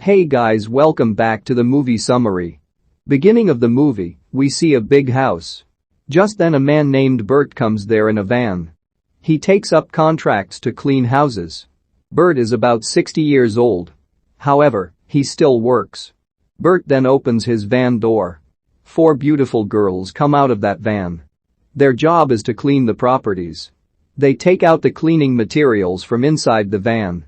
Hey guys, welcome back to the movie summary. Beginning of the movie, we see a big house. Just then a man named Bert comes there in a van. He takes up contracts to clean houses. Bert is about 60 years old. However, he still works. Bert then opens his van door. 4 beautiful girls come out of that van. Their job is to clean the properties. They take out the cleaning materials from inside the van.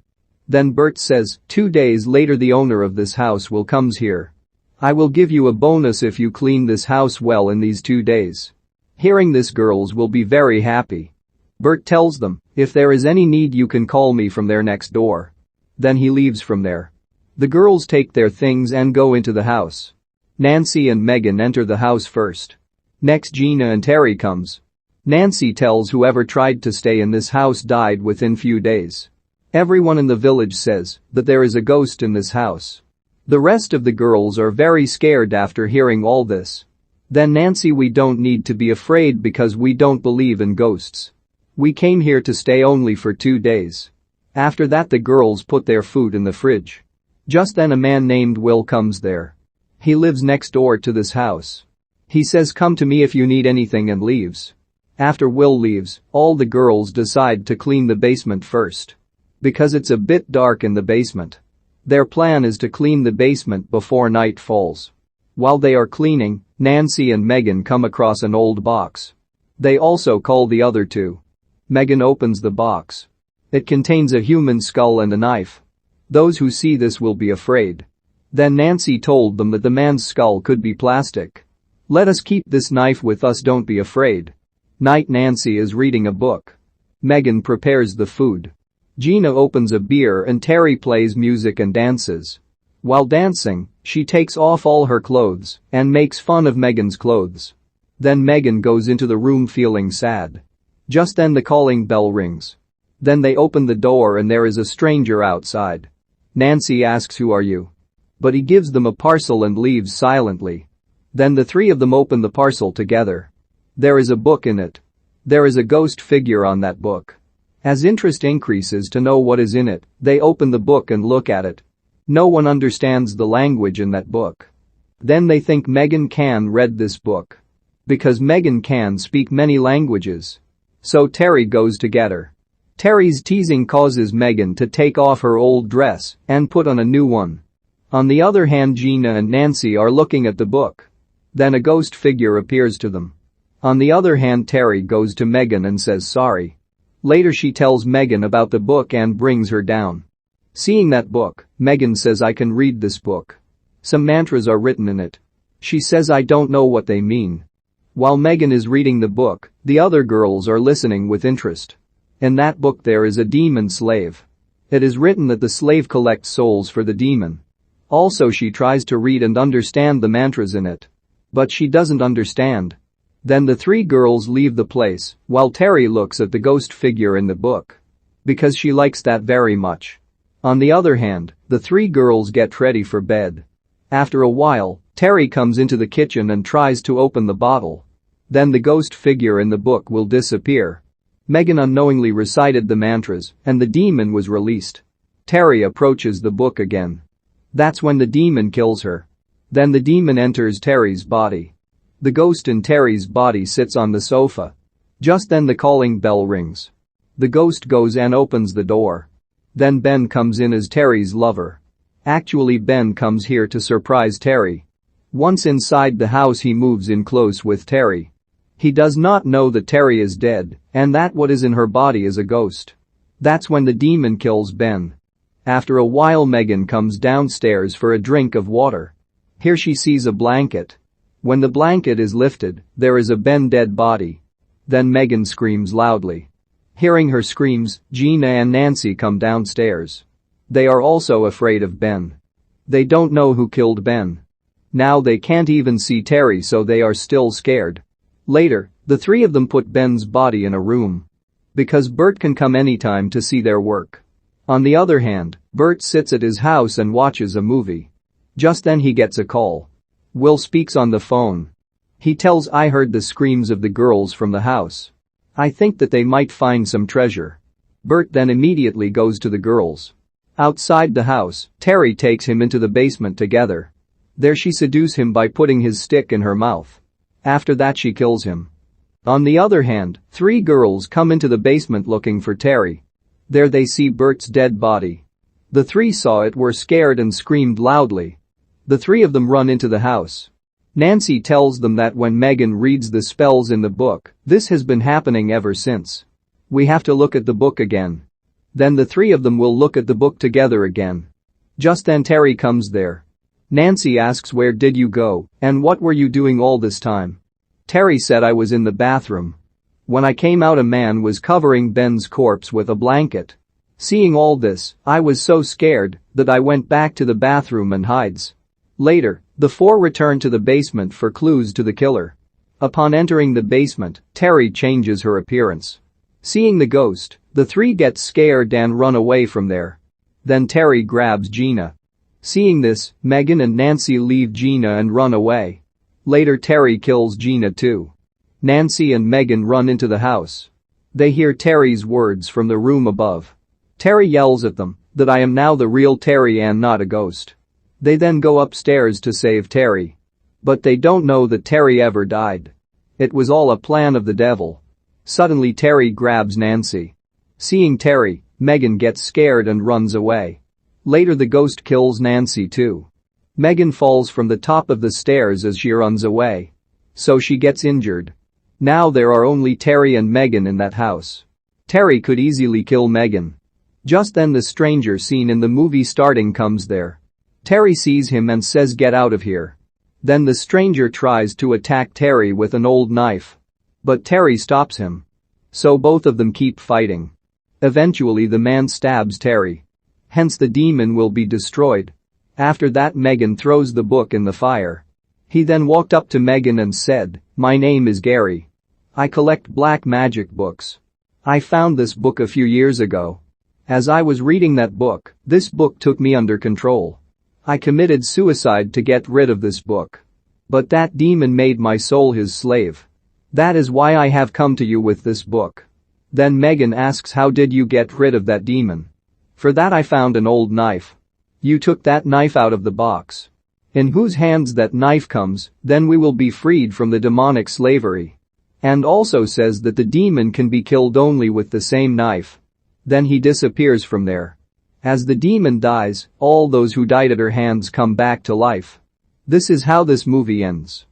Then Bert says, 2 days later the owner of this house will comes here. I will give you a bonus if you clean this house well in these 2 days. Hearing this, girls will be very happy. Bert tells them, if there is any need you can call me from there next door. Then he leaves from there. The girls take their things and go into the house. Nancy and Megan enter the house first. Next Gina and Terry comes. Nancy tells whoever tried to stay in this house died within few days. Everyone in the village says that there is a ghost in this house. The rest of the girls are very scared after hearing all this. Then Nancy, we don't need to be afraid because we don't believe in ghosts. We came here to stay only for 2 days. After that the girls put their food in the fridge. Just then a man named Will comes there. He lives next door to this house. He says come to me if you need anything and leaves. After Will leaves, all the girls decide to clean the basement first. Because it's a bit dark in the basement. Their plan is to clean the basement before night falls. While they are cleaning, Nancy and Megan come across an old box. They also call the other two. Megan opens the box. It contains a human skull and a knife. Those who see this will be afraid. Then Nancy told them that the man's skull could be plastic. Let us keep this knife with us, don't be afraid. Night. Nancy is reading a book. Megan prepares the food. Gina opens a beer and Terry plays music and dances. While dancing, she takes off all her clothes and makes fun of Megan's clothes. Then Megan goes into the room feeling sad. Just then the calling bell rings. Then they open the door and there is a stranger outside. Nancy asks, who are you? But he gives them a parcel and leaves silently. Then the 3 of them open the parcel together. There is a book in it. There is a ghost figure on that book. As interest increases to know what is in it, they open the book and look at it. No one understands the language in that book. Then they think Megan can read this book. Because Megan can speak many languages. So Terry goes to get her. Terry's teasing causes Megan to take off her old dress and put on a new one. On the other hand, Gina and Nancy are looking at the book. Then a ghost figure appears to them. On the other hand, Terry goes to Megan and says sorry. Later she tells Megan about the book and brings her down. Seeing that book, Megan says I can read this book. Some mantras are written in it. She says I don't know what they mean. While Megan is reading the book, the other girls are listening with interest. In that book there is a demon slave. It is written that the slave collects souls for the demon. Also she tries to read and understand the mantras in it. But she doesn't understand. Then the 3 girls leave the place while Terry looks at the ghost figure in the book. Because she likes that very much. On the other hand, the 3 girls get ready for bed. After a while, Terry comes into the kitchen and tries to open the bottle. Then the ghost figure in the book will disappear. Megan unknowingly recited the mantras and the demon was released. Terry approaches the book again. That's when the demon kills her. Then the demon enters Terry's body. The ghost in Terry's body sits on the sofa. Just then the calling bell rings. The ghost goes and opens the door. Then Ben comes in as Terry's lover. Actually, Ben comes here to surprise Terry. Once inside the house he moves in close with Terry. He does not know that Terry is dead and that what is in her body is a ghost. That's when the demon kills Ben. After a while Megan comes downstairs for a drink of water. Here she sees a blanket. When the blanket is lifted, there is a Ben dead body. Then Megan screams loudly. Hearing her screams, Gina and Nancy come downstairs. They are also afraid of Ben. They don't know who killed Ben. Now they can't even see Terry, so they are still scared. Later, the 3 of them put Ben's body in a room. Because Bert can come anytime to see their work. On the other hand, Bert sits at his house and watches a movie. Just then he gets a call. Will speaks on the phone. He tells I heard the screams of the girls from the house. I think that they might find some treasure. Bert then immediately goes to the girls. Outside the house, Terry takes him into the basement together. There she seduces him by putting his stick in her mouth. After that she kills him. On the other hand, 3 girls come into the basement looking for Terry. There they see Bert's dead body. The 3 saw it, were scared and screamed loudly. The 3 of them run into the house. Nancy tells them that when Megan reads the spells in the book, this has been happening ever since. We have to look at the book again. Then the 3 of them will look at the book together again. Just then Terry comes there. Nancy asks, "Where did you go, and what were you doing all this time?" Terry said, "I was in the bathroom. When I came out, a man was covering Ben's corpse with a blanket. Seeing all this, I was so scared that I went back to the bathroom and hides." Later, the 4 return to the basement for clues to the killer. Upon entering the basement, Terry changes her appearance. Seeing the ghost, the 3 get scared and run away from there. Then Terry grabs Gina. Seeing this, Megan and Nancy leave Gina and run away. Later Terry kills Gina too. Nancy and Megan run into the house. They hear Terry's words from the room above. Terry yells at them that I am now the real Terry and not a ghost. They then go upstairs to save Terry. But they don't know that Terry ever died. It was all a plan of the devil. Suddenly Terry grabs Nancy. Seeing Terry, Megan gets scared and runs away. Later the ghost kills Nancy too. Megan falls from the top of the stairs as she runs away. So she gets injured. Now there are only Terry and Megan in that house. Terry could easily kill Megan. Just then the stranger seen in the movie starting comes there. Terry sees him and says, "Get out of here." Then the stranger tries to attack Terry with an old knife. But Terry stops him. So both of them keep fighting. Eventually the man stabs Terry. Hence the demon will be destroyed. After that Megan throws the book in the fire. He then walked up to Megan and said, "My name is Gary. I collect black magic books. I found this book a few years ago. As I was reading that book, this book took me under control. I committed suicide to get rid of this book. But that demon made my soul his slave. That is why I have come to you with this book." Then Megan asks, "How did you get rid of that demon?" "For that I found an old knife." "You took that knife out of the box. In whose hands that knife comes, then we will be freed from the demonic slavery." And also says that the demon can be killed only with the same knife. Then he disappears from there. As the demon dies, all those who died at her hands come back to life. This is how this movie ends.